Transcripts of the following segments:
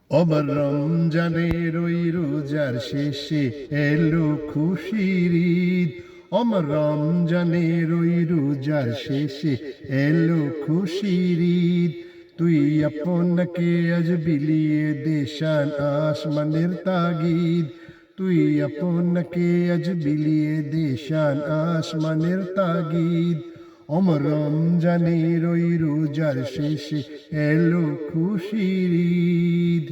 অমর রমজানের ওই রোজার শেষে এলো খুশির ঈদ। অমর রমজানের ওই রোজার শেষে এলো খুশির ঈদ। তুই আপনাকে আজ বিলিয়ে দেশান আসমানের তাগিদ। তুই আপনাকে আজ বিলিয়ে দেশান আসমানের তাগিদ। অমর রমজানের ওই রোজার শেষে এলো খুশির ঈদ।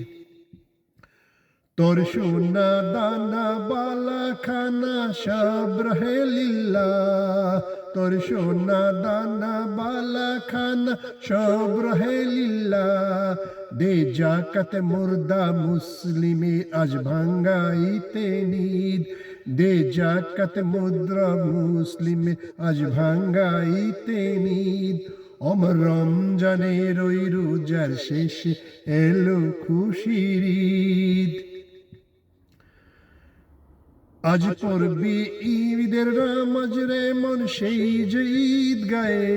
তোর সোনা দানা বালা খানা সব রহে লিল্লাহ। তোর সোনা দানা বালা খানা সব রহে লিল্লাহ। দে জাকাত মুর্দা মুসলিমে আজ ভাঙ্গাইতে নিদ। দে জাকাত মুদ্রা মুসলিমে আজ ভাঙ্গাইতে নিদ। অমর রমজানের ওই রোজার শেষে এলো খুশির ঈদ। আজ পড়বি ঈদের নামাজ রে মন সেই যে ঈদ গায়ে।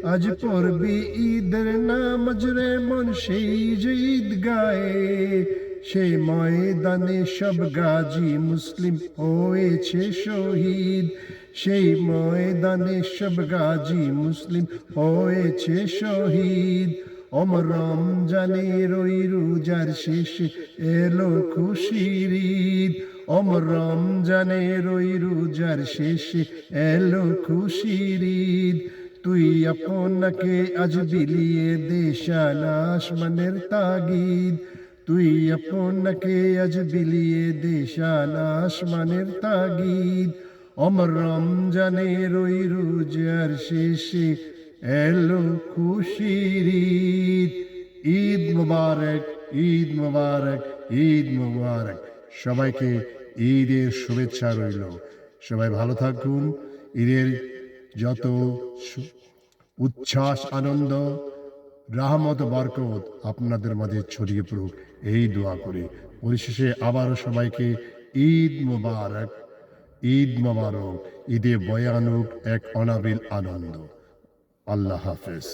আজ পড়বি ঈদের নামাজ রে মন সেই যে ঈদ গায়ে। সেই ময়দানে সব গাজী মুসলিম হয়েছে শহীদ। সেই ময়দানে সব গাজী মুসলিম হয়েছে শহীদ। অমর রমজানের ওই রোজার শেষে এলো খুশির ঈদ। অমর রমজানের ওই রোজার শেষে এলো খুশির ঈদ। তুই আপনাকে আজ বিলিয়ে দেশান আসমানের তাগিদ। তুই আপনাকে আজ বিলিয়ে দেশান আসমানের তাগিদ। অমর রমজানের ওই রোজার শেষে এলো খুশির ঈদ। ঈদ মুবারক, ঈদ মুবারক, ঈদ মুবারক। সবাইকে ঈদের শুভেচ্ছা রইল। সবাই ভালো থাকুন। ঈদের যত উচ্ছ্বাস আনন্দ রাহমত বরকত আপনাদের মাঝে ছড়িয়ে পড়ুক এই দোয়া করি। পরিশেষে আবারও সবাইকে ঈদ মুবারক, ঈদ মুবারক। ঈদে বয়ে আনুক এক অনাবিল আনন্দ। আল্লাহ হাফেজ।